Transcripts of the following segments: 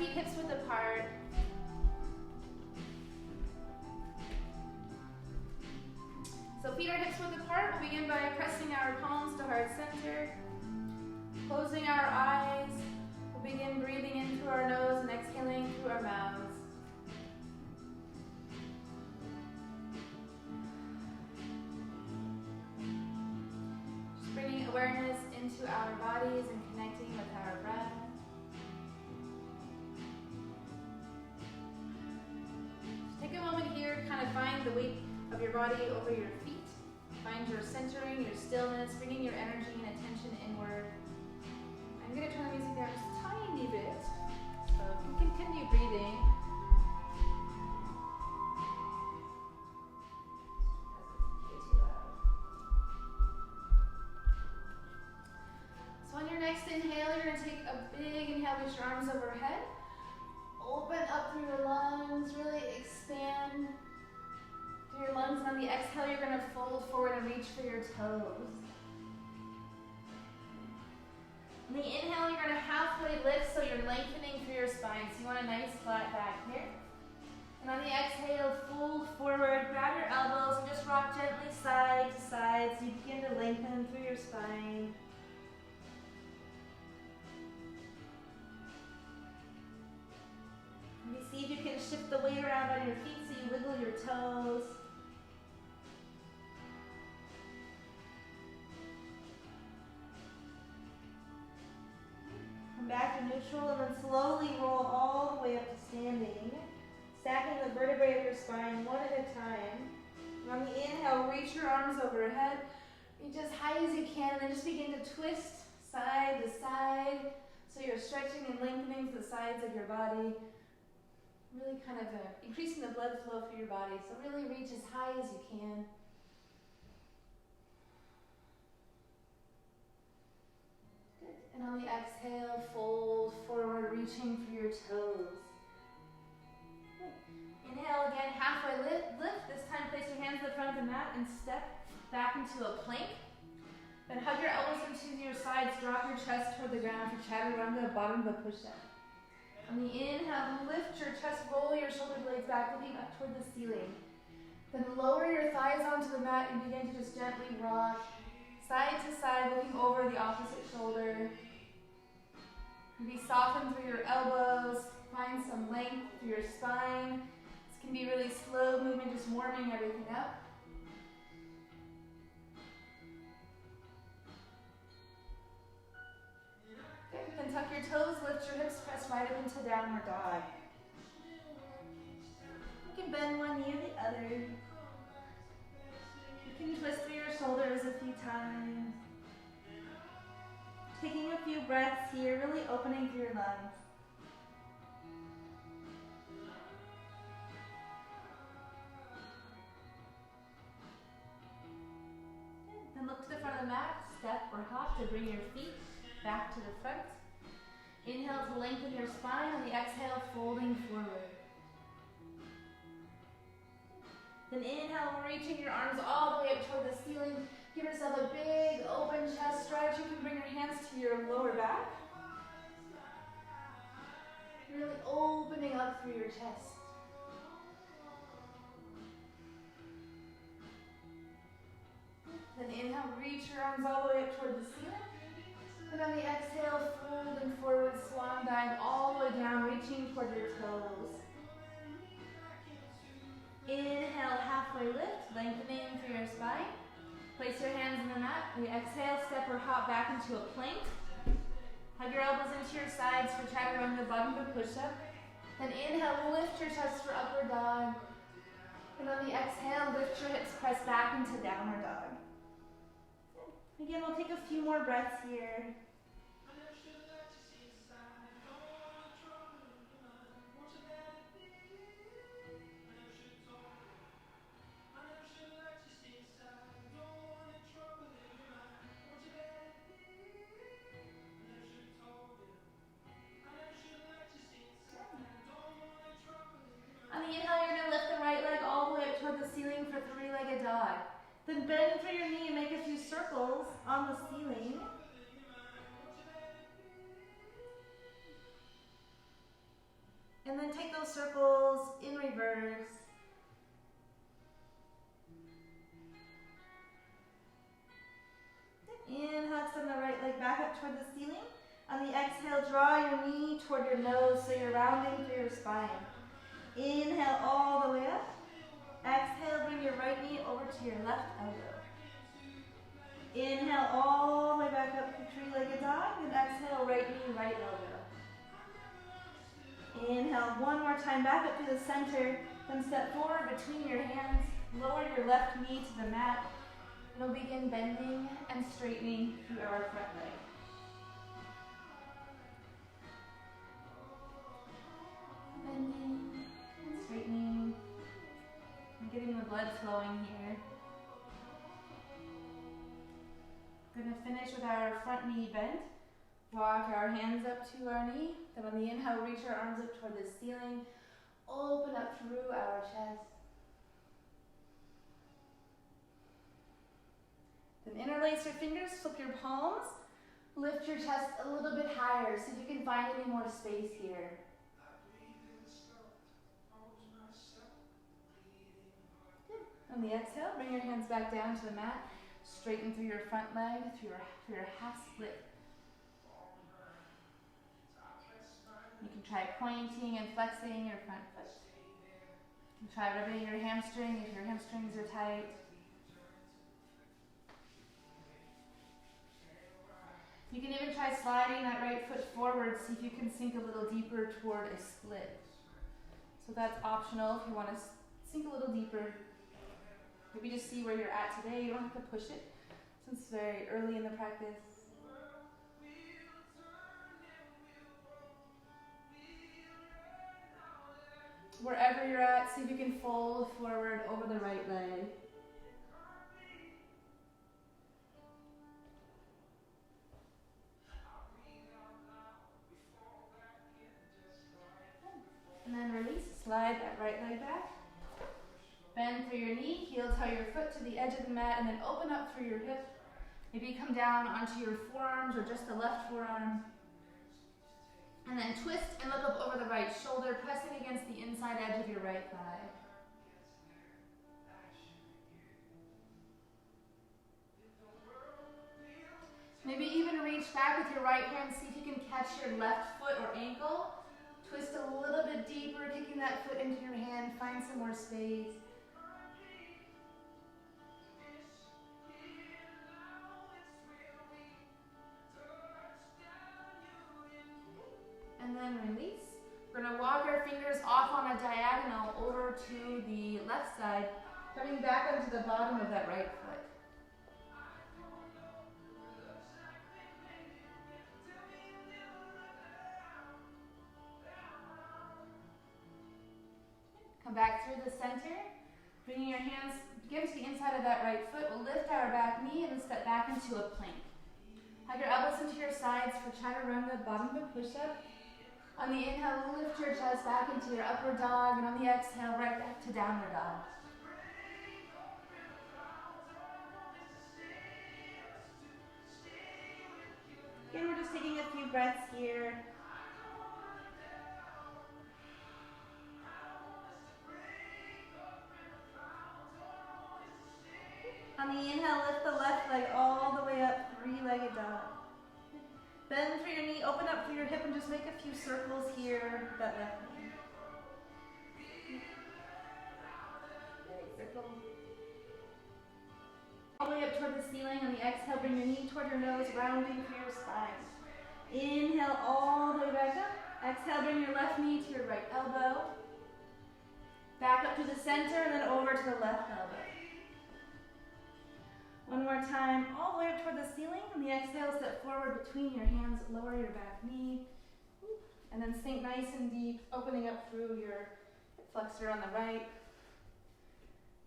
feet hips width apart. So feet are hips width apart. We'll begin by pressing our palms to heart center. Closing our eyes. We'll begin breathing in through our nose and exhaling through our mouths. Just bringing awareness into our bodies and connecting with our breath. Take a moment here to kind of find the weight of your body over your feet. Find your centering, your stillness, bringing your energy and attention inward. I'm going to turn the music down just a tiny bit, so you can continue breathing. So on your next inhale, you're going to take a big inhale, reach your arms overhead. Open up through your lungs, really expand through your lungs, and on the exhale, you're going to fold forward and reach for your toes. On the inhale, you're going to halfway lift, so you're lengthening through your spine. So you want a nice flat back here. And on the exhale, fold forward, grab your elbows, and just rock gently side to side, so you begin to lengthen through your spine. Maybe see if you can shift the weight around on your feet so you wiggle your toes. Come back to neutral and then slowly roll all the way up to standing. Stacking the vertebrae of your spine one at a time. And on the inhale, reach your arms overhead. Reach as high as you can and then just begin to twist side to side. So you're stretching and lengthening the sides of your body. Really kind of increasing the blood flow through your body. So really reach as high as you can. Good. And on the exhale, fold forward, reaching for your toes. Good. Inhale again, halfway lift. This time place your hands in the front of the mat and step back into a plank. Then hug your elbows into your sides, drop your chest toward the ground for chaturanga, bottom of a push-up. On the inhale, lift your chest, roll your shoulder blades back, looking up toward the ceiling. Then lower your thighs onto the mat and begin to just gently rock side to side, looking over the opposite shoulder. Maybe soften through your elbows, find some length through your spine. This can be really slow movement, just warming everything up. Good. Then tuck your toes, lift your hips, press right up into downward dog. You can bend one knee or the other. You can twist through your shoulders a few times. Taking a few breaths here, really opening through your lungs. Good. Then look to the front of the mat, step or hop to bring your feet back to the front. Inhale to lengthen your spine. On the exhale, folding forward. Then inhale, reaching your arms all the way up toward the ceiling. Give yourself a big open chest stretch. You can bring your hands to your lower back. Really opening up through your chest. Then inhale, reach your arms all the way up toward the ceiling. And on the exhale, folding forward, swan dive all the way down, reaching toward your toes. Inhale, halfway lift, lengthening through your spine. Place your hands on the mat. On the exhale, step or hop back into a plank. Hug your elbows into your sides for chaturanga, bottom of a push-up. Then inhale, lift your chest for upward dog. And on the exhale, lift your hips, press back into downward dog. Again, we'll take a few more breaths here. On the inhale, you're going to lift the right leg all the way up toward the ceiling for three-legged dog. Then bend through your knee and make a few circles on the ceiling. And then take those circles in reverse. Inhale, extend the right leg back up toward the ceiling. On the exhale, draw your knee toward your nose so you're rounding through your spine. Inhale all the way up. Exhale, bring your right knee over to your left elbow. Inhale all the way back up to three-legged dog, and exhale, right knee, right elbow. Inhale one more time back up to the center, then step forward between your hands, lower your left knee to the mat, and we'll begin bending and straightening through our front leg. Bending and straightening, and getting the blood flowing here. We're going to finish with our front knee bent. Walk our hands up to our knee. Then on the inhale, reach our arms up toward the ceiling. Open up through our chest. Then interlace your fingers, flip your palms. Lift your chest a little bit higher. See if you can find any more space here. Good. On the exhale, bring your hands back down to the mat. Straighten through your front leg, through your half split. You can try pointing and flexing your front foot. You can try rubbing your hamstring if your hamstrings are tight. You can even try sliding that right foot forward, see if you can sink a little deeper toward a split. So that's optional if you want to sink a little deeper. Maybe just see where you're at today. You don't have to push it since it's very early in the practice. Wherever you're at, see if you can fold forward over the right leg. And then release, slide that right leg back. Bend through your knee, heel toe your foot to the edge of the mat, and then open up through your hip. Maybe come down onto your forearms or just the left forearm. And then twist and look up over the right shoulder, pressing against the inside edge of your right thigh. Maybe even reach back with your right hand, see if you can catch your left foot or ankle. Twist a little bit deeper, kicking that foot into your hand, find some more space. And then release. We're going to walk our fingers off on a diagonal over to the left side, coming back onto the bottom of that right foot. Come back through the center, bringing your hands, again to the inside of that right foot. We'll lift our back knee and then step back into a plank. Have your elbows into your sides for chaturanga, bottom of a push-up. On the inhale, we'll lift your chest back into your upward dog, and on the exhale, right back to downward dog. Again, we're just taking a few breaths here. On the inhale, lift the left leg all the way up, three-legged dog. Bend through your knee, open up through your hip, and just make a few circles here with that left knee. Circle. All the way up toward the ceiling. On the exhale, bring your knee toward your nose, rounding through your spine. Inhale all the way back up. Exhale, bring your left knee to your right elbow. Back up to the center, and then over to the left elbow. One more time, all the way up toward the ceiling. On the exhale, step forward between your hands, lower your back knee, and then sink nice and deep, opening up through your hip flexor on the right.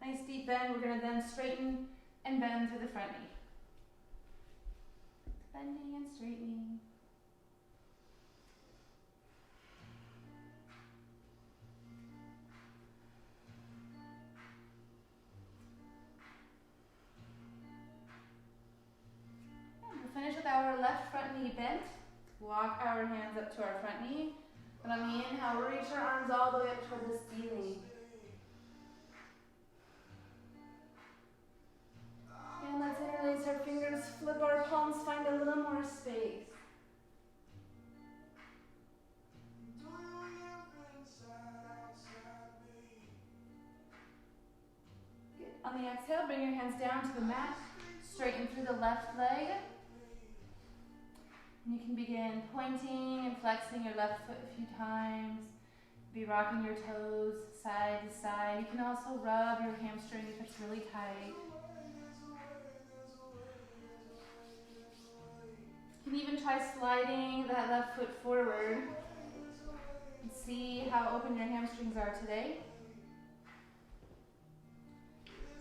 Nice deep bend. We're going to then straighten and bend through the front knee. Bending and straightening. Finish with our left front knee bent. Walk our hands up to our front knee. And on the inhale, reach your arms all the way up toward the ceiling. And let's interlace our fingers, flip our palms, find a little more space. Good. On the exhale, bring your hands down to the mat, straighten through the left leg. And you can begin pointing and flexing your left foot a few times. Be rocking your toes side to side. You can also rub your hamstring if it's really tight. You can even try sliding that left foot forward and see how open your hamstrings are today.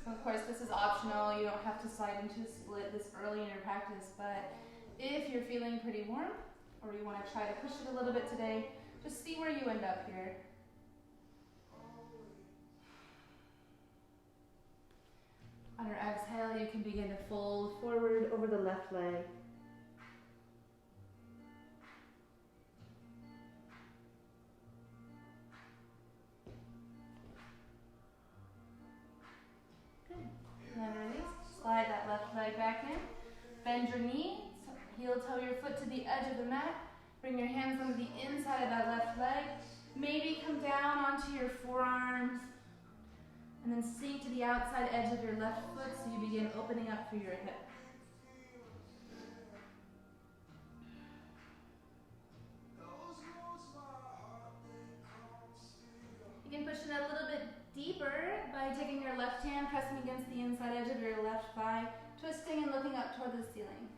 So of course this is optional. You don't have to slide into a split this early in your practice, but if you're feeling pretty warm or you want to try to push it a little bit today, just see where you end up here. On your exhale, you can begin to fold forward over the left leg. Good. And then release. Slide that left leg back in. Bend your knee. Heel toe your foot to the edge of the mat. Bring your hands onto the inside of that left leg. Maybe come down onto your forearms. And then sink to the outside edge of your left foot so you begin opening up through your hip. You can push it a little bit deeper by taking your left hand, pressing against the inside edge of your left thigh, twisting and looking up toward the ceiling.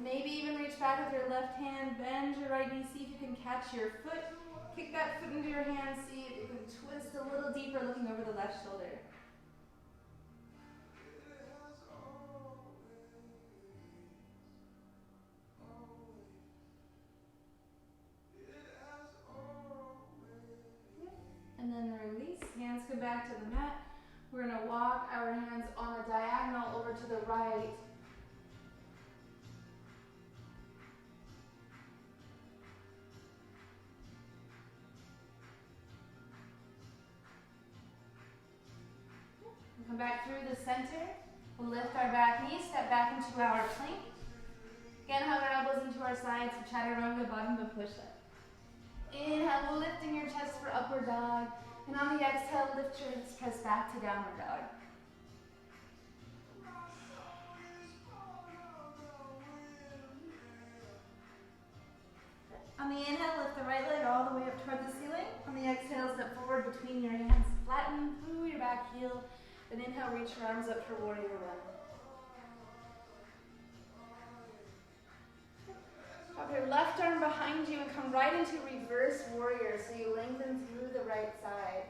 Maybe even reach back with your left hand, bend your right knee, see if you can catch your foot. Kick that foot into your hand, see if you can twist a little deeper, looking over the left shoulder. And then release, hands come back to the mat. We're going to walk our hands on a diagonal over to the right. Come back through the center. We'll lift our back knee, step back into our plank. Again, hug our elbows into our sides for chaturanga, bottom push-up. Inhale, lifting your chest for upward dog. And on the exhale, lift your hips, press back to downward dog. On the inhale, lift the right leg all the way up toward the ceiling. On the exhale, step forward between your hands, flatten through your back heel. Then inhale, reach your arms up for warrior one. Drop your left arm behind you and come right into reverse warrior, so you lengthen through the right side.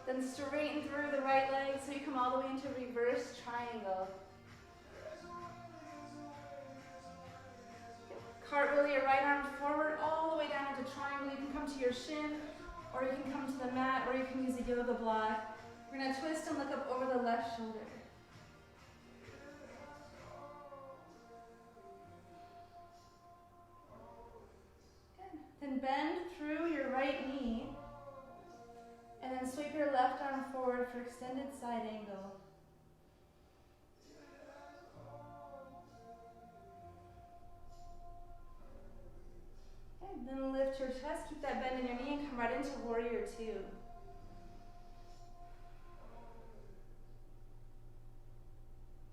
Then straighten through the right leg, so you come all the way into reverse triangle. Cartwheel your right arm forward all the way down into triangle. You can come to your shin, or you can come to the mat, or you can use a yoga block. We're going to twist and look up over the left shoulder. Good. Then bend through your right knee, and then sweep your left arm forward for extended side angle. Okay, then lift your chest, keep that bend in your knee, and come right into warrior two.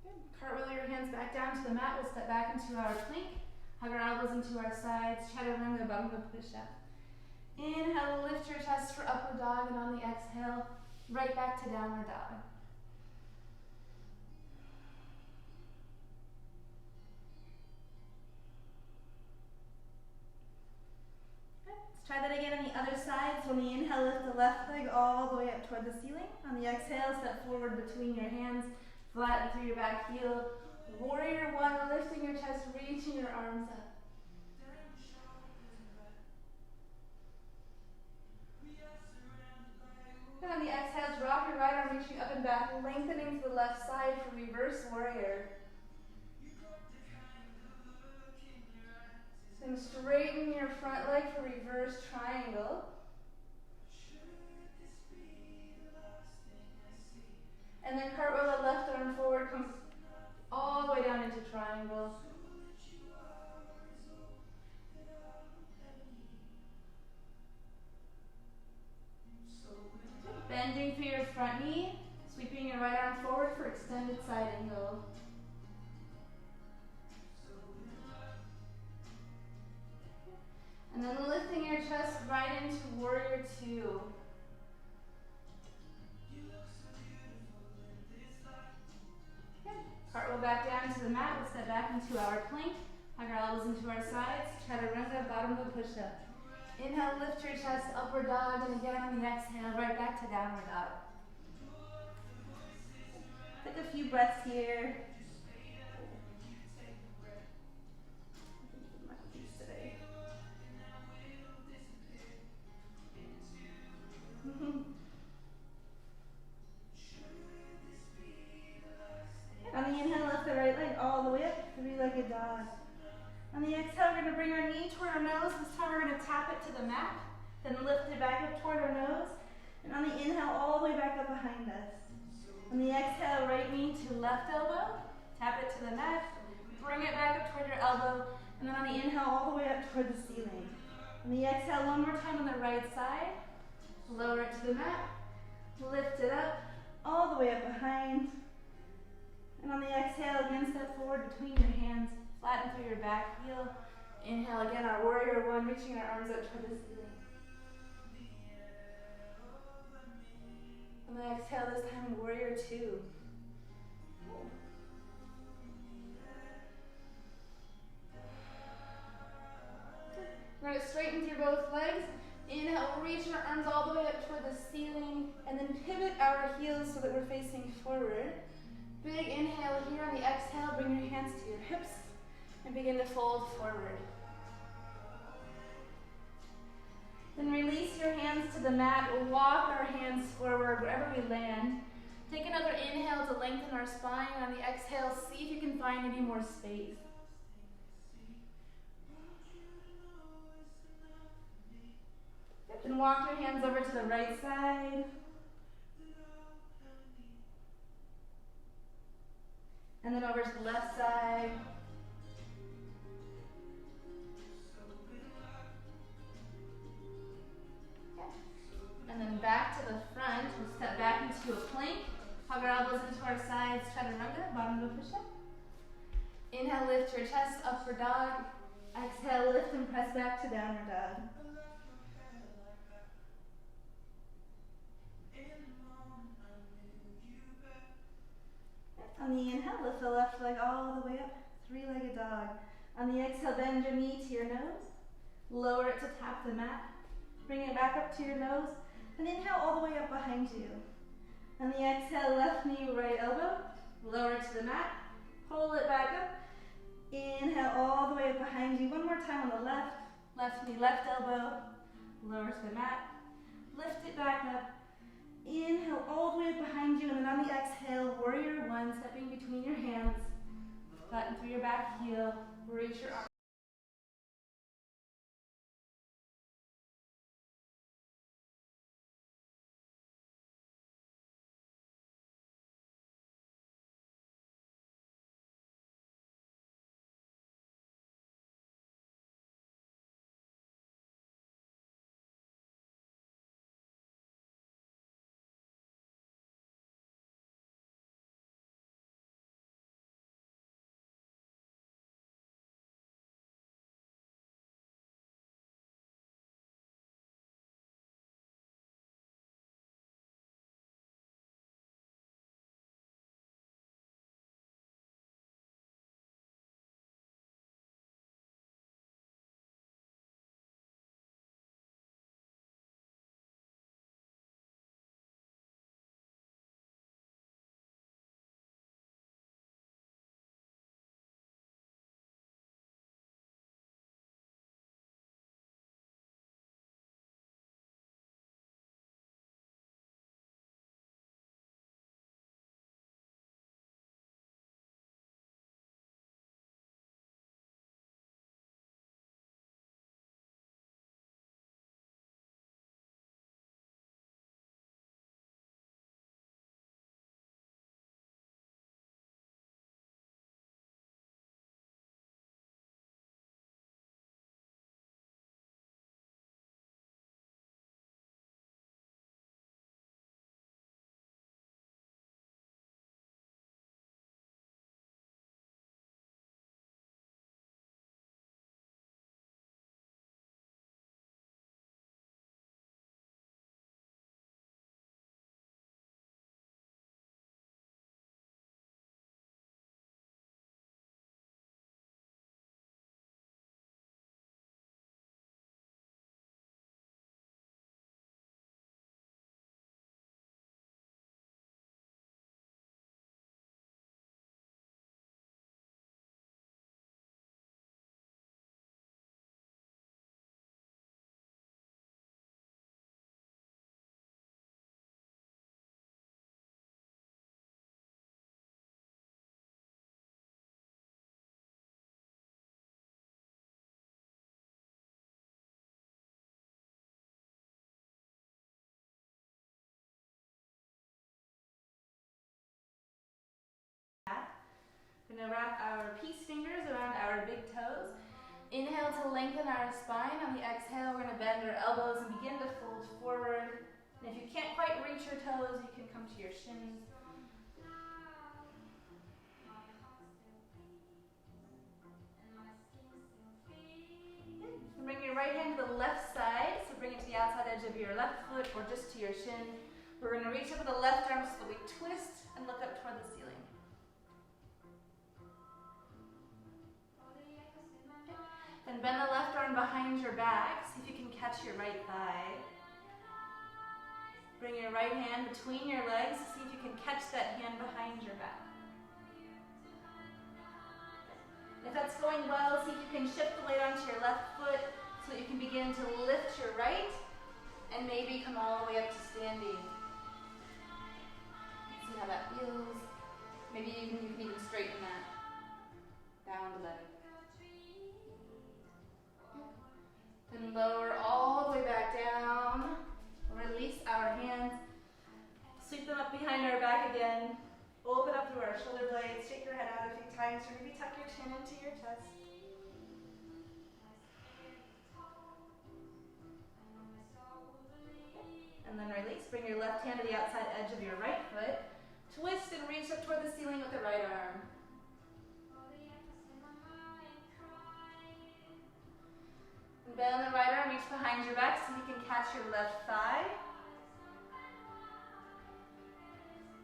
Good. Cartwheel your hands back down to the mat. We'll step back into our plank. Hug our elbows into our sides. Chaturanga, bottom push-up. Inhale, lift your chest for upward dog, and on the exhale, right back to downward dog. Try that again on the other side. So on the inhale, lift the left leg all the way up toward the ceiling. On the exhale, step forward between your hands, flatten through your back heel. Warrior one, lifting your chest, reaching your arms up. And on the exhale, drop your right arm reaching up and back, lengthening to the left side for reverse warrior. Then straighten your front leg for reverse triangle. And then cartwheel the left arm forward, comes all the way down into triangle. Bending through your front knee, sweeping your right arm forward for extended side angle. And then lifting your chest right into warrior two. Okay. Cartwheel back down to the mat. We'll step back into our plank. Hug our elbows into our sides. Chaturanga, bottom of the push-up. Inhale, lift your chest, upward dog, and again on the exhale, right back to downward dog. Take a few breaths here. On the inhale, lift the right leg all the way up, three-legged dog. On the exhale, we're going to bring our knee toward our nose. This time we're going to tap it to the mat, then lift it back up toward our nose. And on the inhale, all the way back up behind us. On the exhale, right knee to left elbow, tap it to the mat, bring it back up toward your elbow, and then on the inhale, all the way up toward the ceiling. On the exhale, one more time on the right side, lower it to the mat, lift it up, all the way up behind. And on the exhale, again, step forward between your hands, flatten through your back heel. Inhale again, our warrior one, reaching our arms up toward the ceiling. On the exhale, this time, warrior two. We're going to straighten through both legs. Inhale, reach our arms all the way up toward the ceiling, and then pivot our heels so that we're facing forward. Big inhale here. On the exhale, bring your hands to your hips and begin to fold forward. Then release your hands to the mat. We'll walk our hands forward wherever we land. Take another inhale to lengthen our spine. On the exhale, see if you can find any more space. Then walk your hands over to the right side. And then over to the left side. And then back to the front. We'll step back into a plank. Hug our elbows into our sides. Chaturanga, bottom of the push-up. Inhale, lift your chest, upward dog. Exhale, lift and press back to downward dog. On the inhale, lift the left leg all the way up, three-legged dog. On the exhale, bend your knee to your nose. Lower it to tap the mat. Bring it back up to your nose. And inhale all the way up behind you. On the exhale, left knee, right elbow. Lower it to the mat. Pull it back up. Inhale all the way up behind you. One more time on the left. Left knee, left elbow. Lower to the mat. Lift it back up. Inhale all the way up behind you, and then on the exhale, warrior one, stepping between your hands, flatten through your back heel, reach your arms. We're gonna wrap our peace fingers around our big toes. Inhale to lengthen our spine. On the exhale, we're gonna bend our elbows and begin to fold forward. And if you can't quite reach your toes, you can come to your shins. Bring your right hand to the left side, so bring it to the outside edge of your left foot or just to your shin. We're going to reach up with the left arm so that we twist and look up toward the ceiling. Then bend the left arm behind your back, see if you can catch your right thigh. Bring your right hand between your legs, see if you can catch that hand behind your back. If that's going well, see if you can shift the weight onto your left foot so that you can begin to lift your right and maybe come all the way up to standing. See how that feels. Maybe you can even straighten that down leg. Then lower all the way back down. Release our hands. Sweep them up behind our back again. Open up through our shoulder blades. Shake your head out a few times. Or maybe tuck your chin into your chest. And then release. Bring your left hand to the outside edge of your right foot. Twist and reach up toward the ceiling with the right arm. And bend the right arm, reach behind your back so you can catch your left thigh.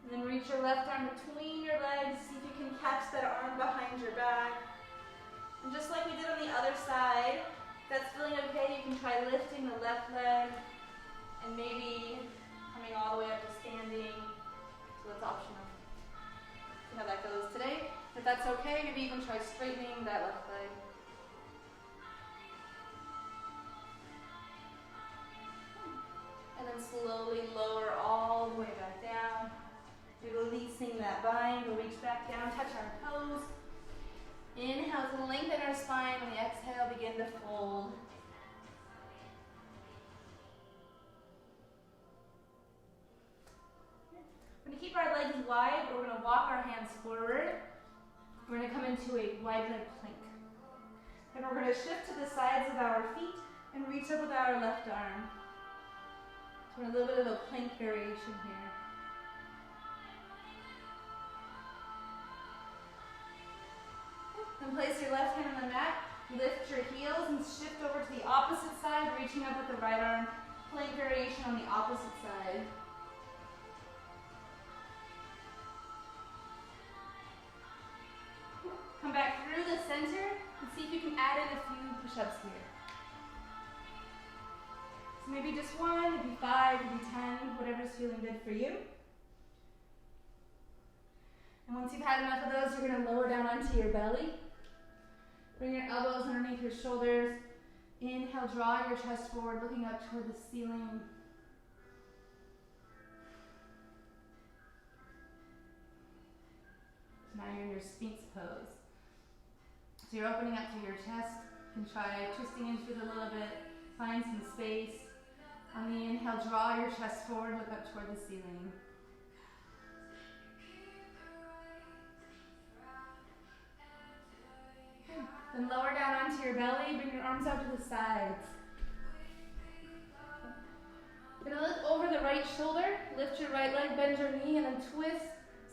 And then reach your left arm between your legs, see if you can catch that arm behind your back. And just like we did on the other side, if that's feeling okay, you can try lifting the left leg and maybe coming all the way up to standing. So it's optional. See how that goes today. If that's okay, maybe you can try straightening that left leg. And then slowly lower all the way back down. Releasing that bind, we'll reach back down, touch our toes. Inhale to lengthen our spine. On the exhale, begin to fold. We're going to keep our legs wide, but we're going to walk our hands forward. We're going to come into a wide leg plank. And we're going to shift to the sides of our feet and reach up with our left arm. So we're in a little bit of a plank variation here. Then place your left hand on the mat, lift your heels and shift over to the opposite side, reaching up with the right arm. Plank variation on the opposite side. Come back through the center and see if you can add in a few push-ups here. So maybe just one, maybe 5, maybe 10, whatever's feeling good for you. And once you've had enough of those, you're going to lower down onto your belly. Bring your elbows underneath your shoulders. Inhale, draw your chest forward, looking up toward the ceiling. So now you're in your Sphinx pose. So you're opening up through your chest. You can try twisting into it a little bit. Find some space. On the inhale, draw your chest forward, look up toward the ceiling. Then lower down onto your belly, bring your arms out to the sides. You're going to look over the right shoulder, lift your right leg, bend your knee, and then twist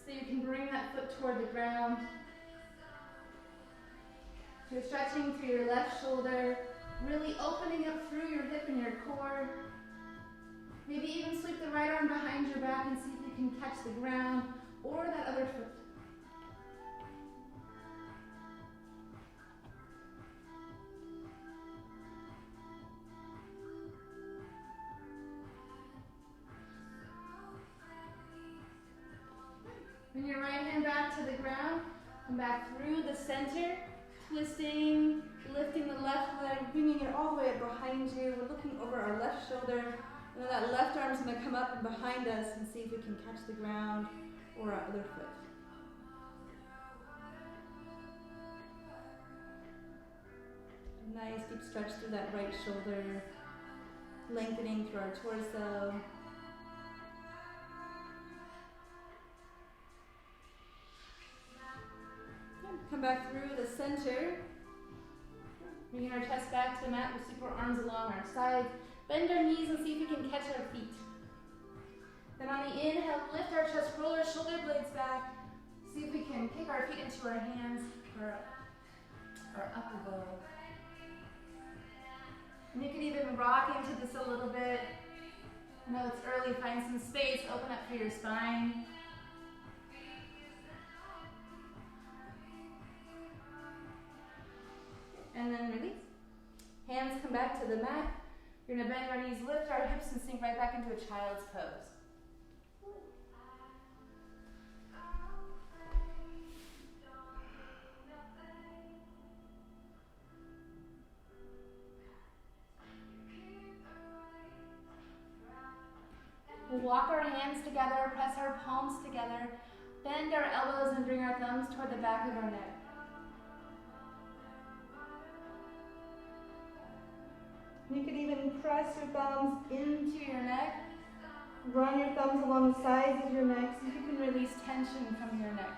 so you can bring that foot toward the ground. So you're stretching through your left shoulder, really opening up through your hip and your core. Maybe even sweep the right arm behind your back and see if you can catch the ground or that other foot. Bring your right hand back to the ground. Come back through the center, twisting, lifting the left leg, bringing it all the way up behind you. We're looking over our left shoulder. And then that left arm's going to come up and behind us and see if we can catch the ground or our other foot. Nice deep stretch through that right shoulder, lengthening through our torso. Come back through the center. Bringing our chest back to the mat. We'll sweep our arms along our sides. Bend our knees and see if we can catch our feet. Then on the inhale, lift our chest, roll our shoulder blades back. See if we can kick our feet into our hands or up we go. And you can even rock into this a little bit. I know it's early, find some space, open up for your spine. And then release. Hands come back to the mat. You're gonna bend our knees, lift our hips, and sink right back into a child's pose. We'll walk our hands together, press our palms together, bend our elbows and bring our thumbs toward the back of our neck. You could even press your thumbs into your neck, run your thumbs along the sides of your neck so you can release tension from your neck.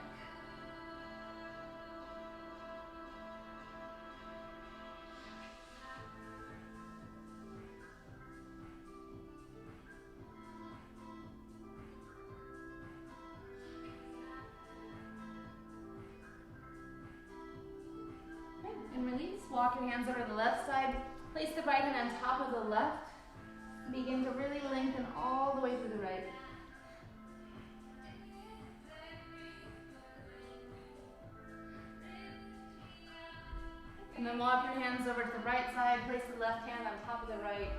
And release. Walk your hands over to the left side. Place the right hand on top of the left. Begin to really lengthen all the way through the right. And then walk your hands over to the right side. Place the left hand on top of the right.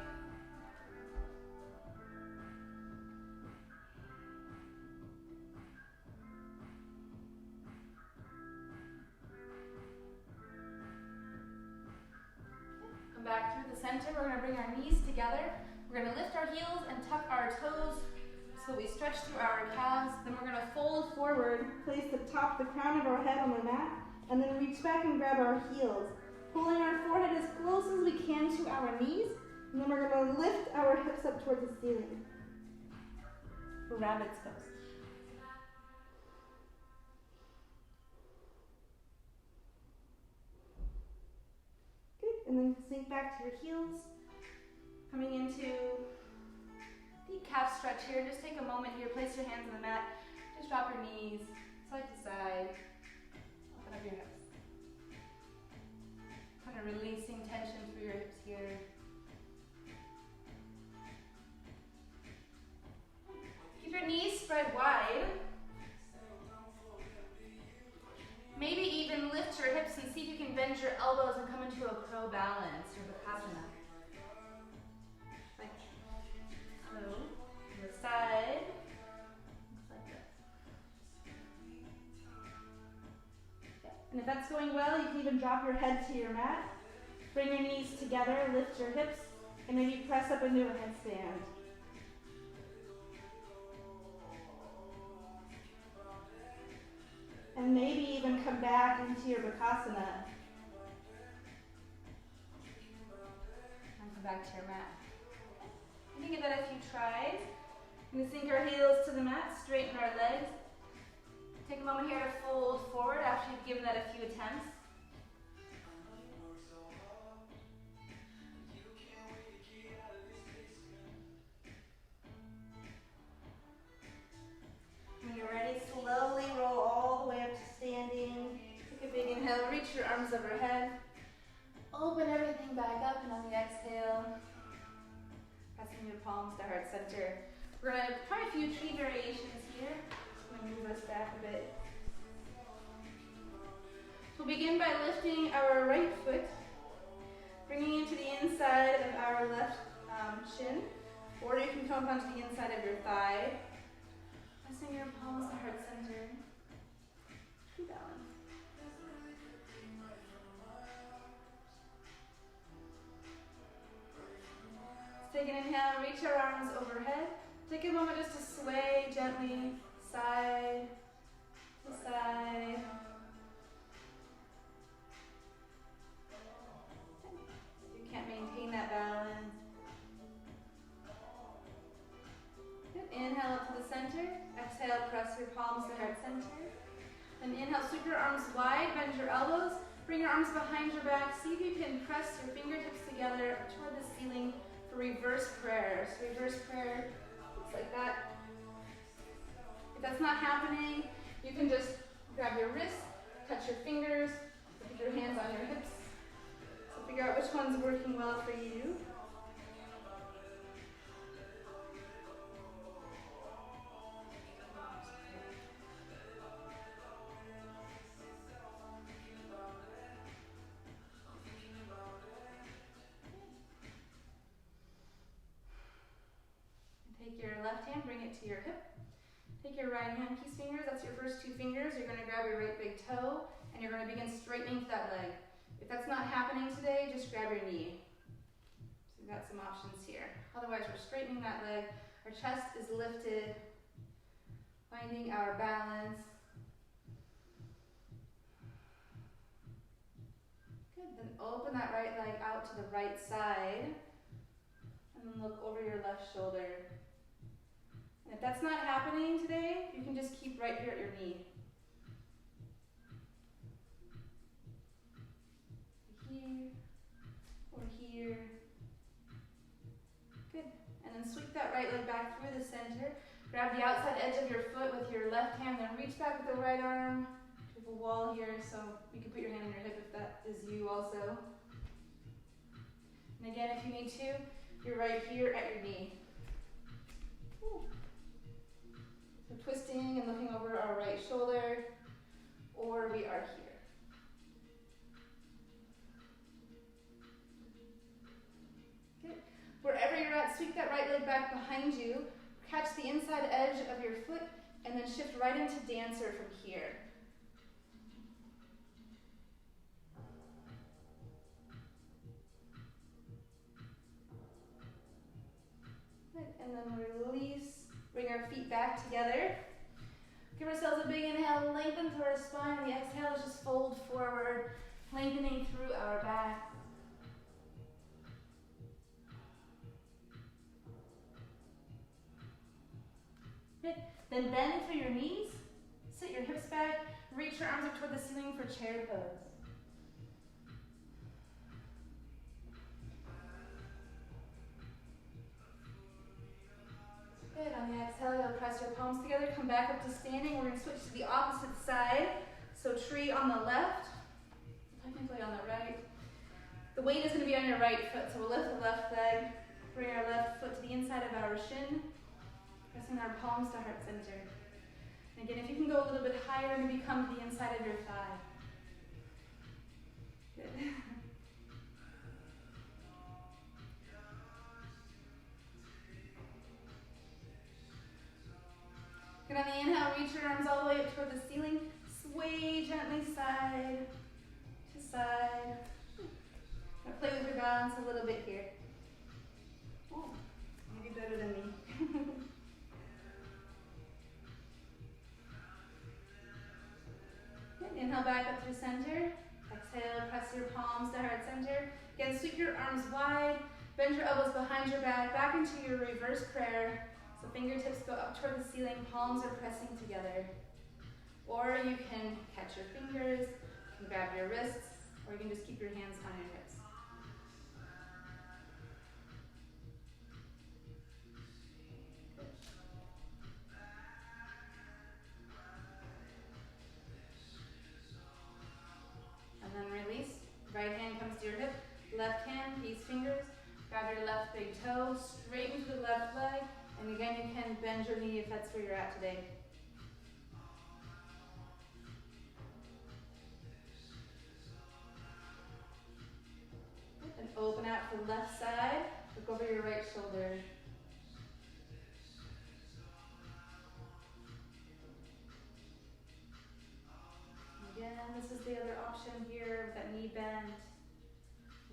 Back through the center, we're going to bring our knees together. We're going to lift our heels and tuck our toes so we stretch through our calves. Then we're going to fold forward, place the crown of our head on the mat, and then reach back and grab our heels, pulling our forehead as close as we can to our knees. And then we're going to lift our hips up towards the ceiling for rabbit's pose. And then sink back to your heels. Coming into deep calf stretch here. Just take a moment here. Place your hands on the mat. Just drop your knees side to side. Open up your hips. Kind of releasing tension through your hips here. Keep your knees spread wide. Maybe even lift your hips and see if you can bend your elbows and come into a crow balance or Vipassana. Like so, to the side, just like this. Yeah. And if that's going well, you can even drop your head to your mat. Bring your knees together, lift your hips, and maybe press up into a headstand. And maybe even come back into your Vipassana. And come back to your mat. You can give that a few tries. We're going to sink our heels to the mat, straighten our legs. Take a moment here to fold forward after you've given that a few attempts. When you're ready, slowly roll all the way up to standing. Take a big inhale, reach your arms overhead. Open everything back up, and on the exhale, pressing your palms to heart center. We're going to try a few tree variations here. I'm going to move us back a bit. We'll begin by lifting our right foot, bringing it to the inside of our left shin, or you can come onto the inside of your thigh. Pressing your palms to heart center. Tree balance. Let's take an inhale, reach our arms overhead. Take a moment just to sway gently, side to side. If you can't maintain that balance. Good. Inhale up to the center. Exhale, press your palms to heart center. And inhale, sweep your arms wide, bend your Bring your arms behind your back. See if you can press your fingertips together toward the ceiling for reverse prayer. So reverse prayer looks like that. If that's not happening, you can just grab your wrists, touch your fingers, put your hands on your hips. So figure out which one's working well for you. Take your left hand, bring it to your hip. Take your right hand, peace fingers, that's your first two fingers. You're going to grab your right big toe, and you're going to begin straightening that leg. If that's not happening today, just grab your knee. So we've got some options here. Otherwise, we're straightening that leg. Our chest is lifted, finding our balance. Good, then open that right leg out to the right side, and then look over your left shoulder. And if that's not happening today, you can just keep right here at your knee. Here, or here. Good. And then sweep that right leg back through the center. Grab the outside edge of your foot with your left hand, then reach back with the right arm. We have a wall here, so you can put your hand on your hip if that is you also. And again, if you need to, you're right here at your knee. Ooh. So twisting and looking over our right shoulder, or we are here. Good. Wherever you're at, sweep that right leg back behind you, catch the inside edge of your foot, and then shift right into dancer from here. Good. And then release. Bring our feet back together. Give ourselves a big inhale, lengthen through our spine. The exhale is just fold forward, lengthening through our back. Good. Then bend through your knees, sit your hips back, reach your arms up toward the ceiling for chair pose. Good. On the exhale, you'll press your palms together, come back up to standing. We're going to switch to the opposite side. So tree on the left, technically on the right. The weight is going to be on your right foot, so we'll lift the left leg, bring our left foot to the inside of our shin, pressing our palms to heart center. And again, if you can go a little bit higher, maybe come to the inside of your thigh. Good. Good. On the inhale, reach your arms all the way up toward the ceiling. Sway gently side to side. Play with your balance a little bit here. Oh, maybe better than me. Good. Inhale back up through center. Exhale, press your palms to heart center. Again, sweep your arms wide. Bend your elbows behind your back into your reverse prayer. So fingertips go up toward the ceiling, palms are pressing together. Or you can catch your fingers, you can grab your wrists, or you can just keep your hands on your hips. Good. And then release. Right hand comes to your hip, left hand, these fingers. Grab your left big toe, straighten to the left leg. And again, you can bend your knee if that's where you're at today. And open out to the left side. Look over your right shoulder. Again, this is the other option here with that knee bend.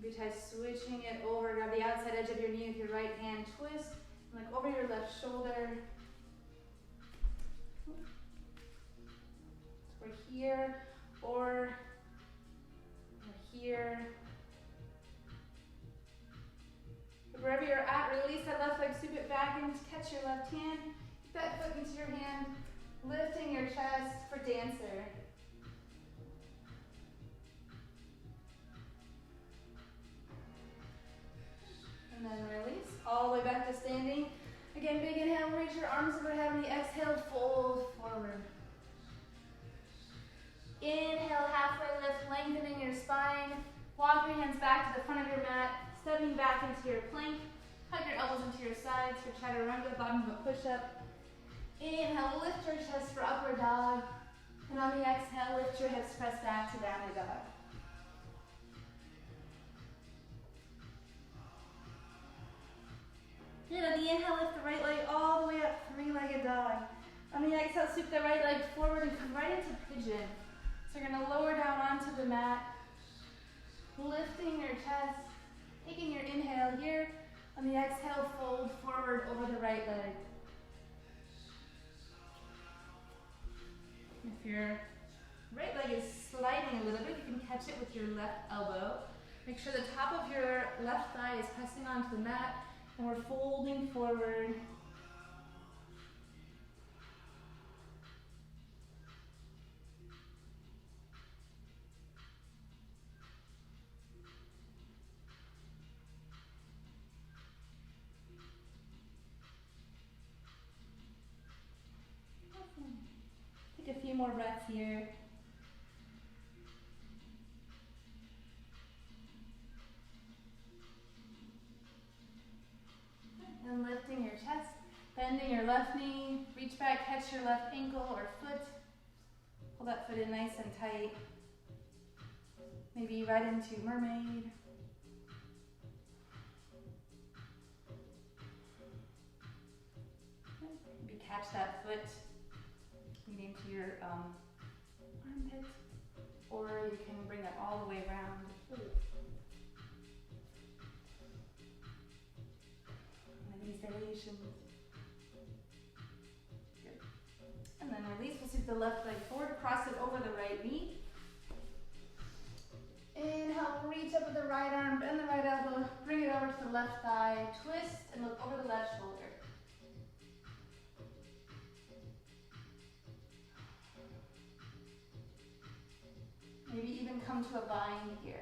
Maybe try switching it over. Grab the outside edge of your knee with your right hand, twist. Like over your left shoulder. We're here, or we're here. Wherever you're at, release that left leg, sweep it back and catch your left hand. Keep that foot into your hand, lifting your chest for dancer. Inhale, halfway lift, lengthening your spine. Walk your hands back to the front of your mat, stepping back into your plank. Hug your elbows into your sides for chaturanga, bottom of a push-up. Inhale, lift your chest for upward dog. And on the exhale, lift your hips, press back to downward dog. And on the inhale, lift the right leg all the way up, three-legged dog. On the exhale, sweep the right leg forward and come right into pigeon. So you're gonna lower down onto the mat, lifting your chest, taking your inhale here. On the exhale, fold forward over the right leg. If your right leg is sliding a little bit, you can catch it with your left elbow. Make sure the top of your left thigh is pressing onto the mat, and we're folding forward. Awesome. Take a few more breaths here. And lifting your chest, bending your left knee, reach back, catch your left ankle or foot. Pull that foot in nice and tight. Maybe right into mermaid. Maybe catch that foot leading to your armpit, or you can bring it all the way around. These variations. Good. And then release. We'll sweep the left leg forward, cross it over the right knee. Inhale, reach up with the right arm, bend the right elbow, bring it over to the left thigh, twist, and look over the left shoulder. Maybe even come to a bind here.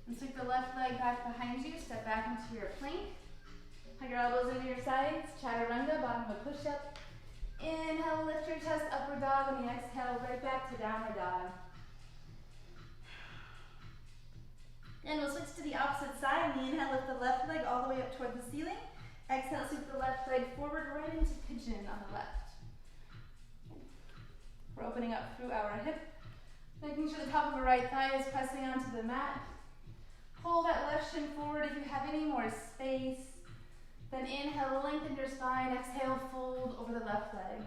And sweep the left leg back behind you, step back into your plank. Hug your elbows into your sides, chaturanga, bottom of a push-up. Inhale, lift your chest, upward dog. On the exhale, right back to downward dog. And we'll switch to the opposite side. On the inhale, lift the left leg all the way up toward the ceiling. Exhale, sweep the left leg forward, right into pigeon on the left. We're opening up through our hip, making sure the top of the right thigh is pressing onto the mat. Pull that left shin forward if you have any more space. Then inhale, lengthen your spine. Exhale, fold over the left leg.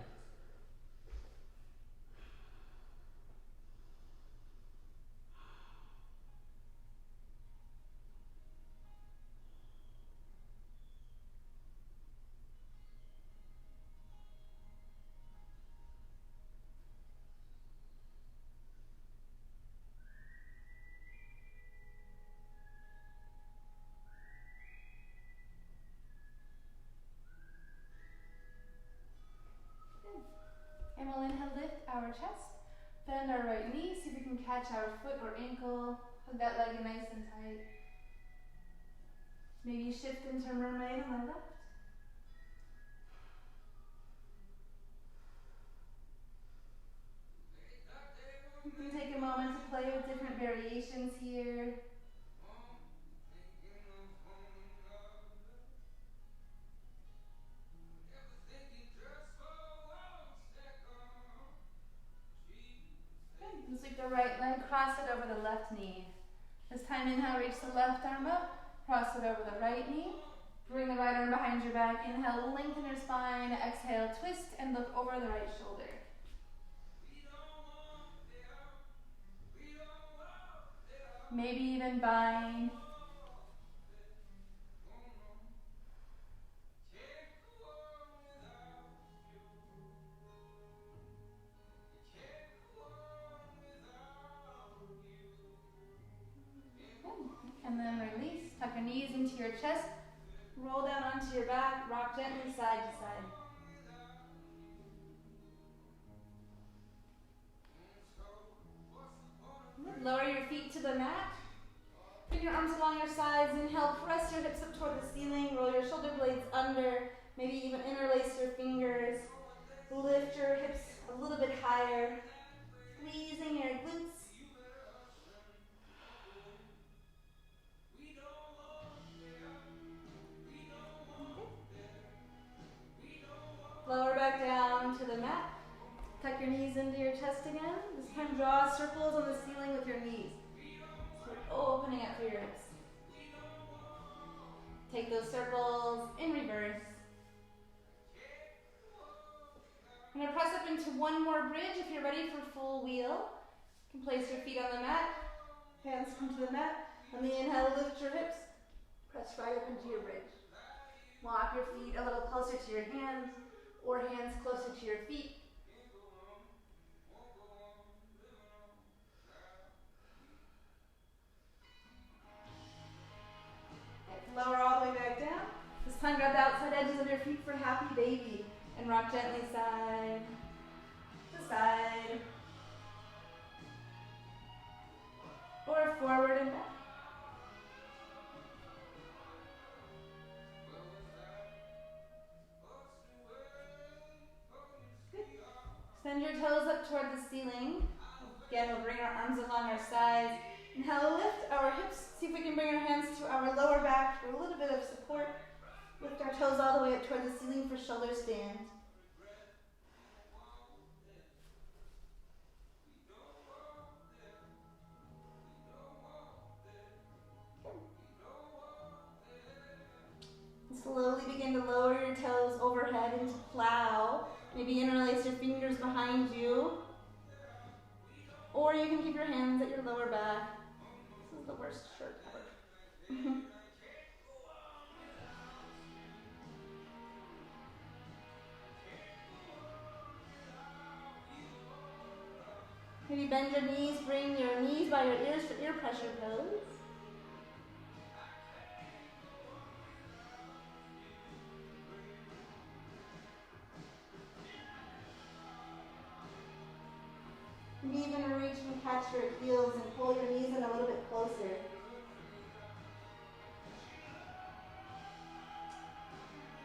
And we'll inhale, lift our chest, bend our right knee, see if we can catch our foot or ankle, hug that leg nice and tight. Maybe shift into mermaid on the left. You can take a moment to play with different variations here. And sweep the right leg, cross it over the left knee. This time inhale, reach the left arm up, cross it over the right knee. Bring the right arm behind your back. Inhale, lengthen your spine. Exhale, twist and look over the right shoulder. Maybe even bind. And then release. Tuck your knees into your chest. Roll down onto your back. Rock gently side to side. Lower your feet to the mat. Bring your arms along your sides. Inhale, press your hips up toward the ceiling. Roll your shoulder blades under. Maybe even interlace your fingers. Lift your hips a little bit higher. Squeezing your glutes. Lower back down to the mat. Tuck your knees into your chest again. This time draw circles on the ceiling with your knees. So we're opening up through your hips. Take those circles in reverse. I'm going to press up into one more bridge if you're ready for full wheel. You can place your feet on the mat. Hands come to the mat. On the inhale, lift your hips. Press right up into your bridge. Walk your feet a little closer to your hands or hands closer to your feet. Lower all the way back down. This time grab the outside edges of your feet for happy baby and rock gently side to side or forward and back. Good. Extend your toes up toward the ceiling. Again, we'll bring our arms along our sides. Inhale, lift our hips. See if we can bring our hands to our lower back for a little bit of support. Lift our toes all the way up toward the ceiling for shoulder stand. And slowly begin to lower your toes overhead into plow. Maybe interlace your fingers behind you. Or you can keep your hands at your lower back. This is the worst shirt ever. Maybe bend your knees, bring your knees by your ears for ear pressure pose. Maybe even reach and catch your heels and pull your knees in a little bit closer.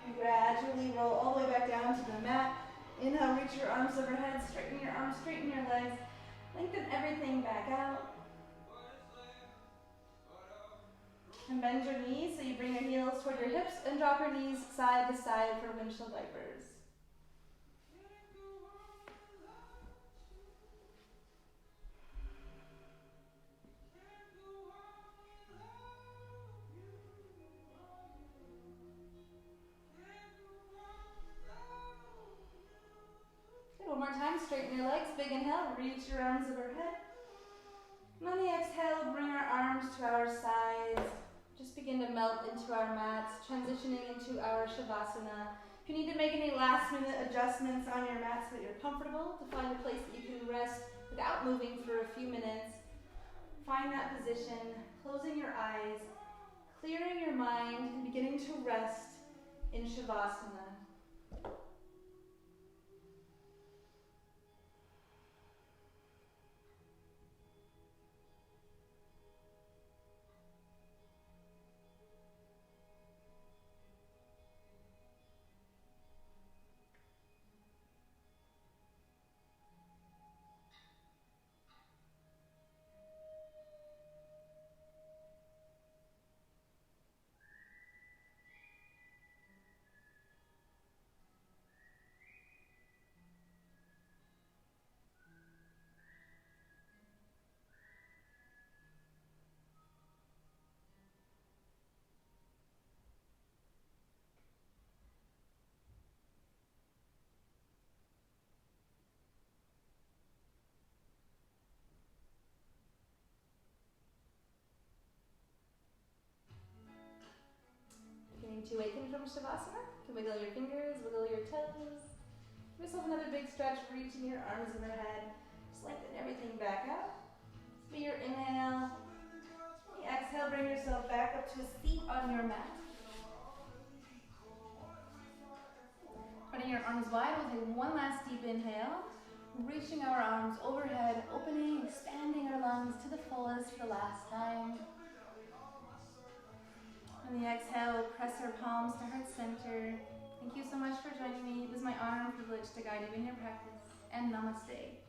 And gradually roll all the way back down to the mat. Inhale, reach your arms overhead, straighten your arms, straighten your legs. Lengthen everything back out. And bend your knees so you bring your heels toward your hips and drop your knees side to side for windshield wipers. One more time, straighten your legs, big inhale, reach your arms overhead. And on the exhale, bring our arms to our sides. Just begin to melt into our mats, transitioning into our Shavasana. If you need to make any last minute adjustments on your mat so that you're comfortable, to find a place that you can rest without moving for a few minutes, find that position, closing your eyes, clearing your mind, and beginning to rest in Shavasana. To awaken from Shavasana, you can wiggle your fingers, wiggle your toes. Give yourself another big stretch, reaching your arms overhead. Just lengthen everything back out. This will be your inhale. The exhale, bring yourself back up to a seat on your mat. Putting your arms wide, we'll take one last deep inhale. Reaching our arms overhead, opening, expanding our lungs to the fullest for the last time. On the exhale, we'll press our palms to heart center. Thank you so much for joining me. It was my honor and privilege to guide you in your practice. And namaste.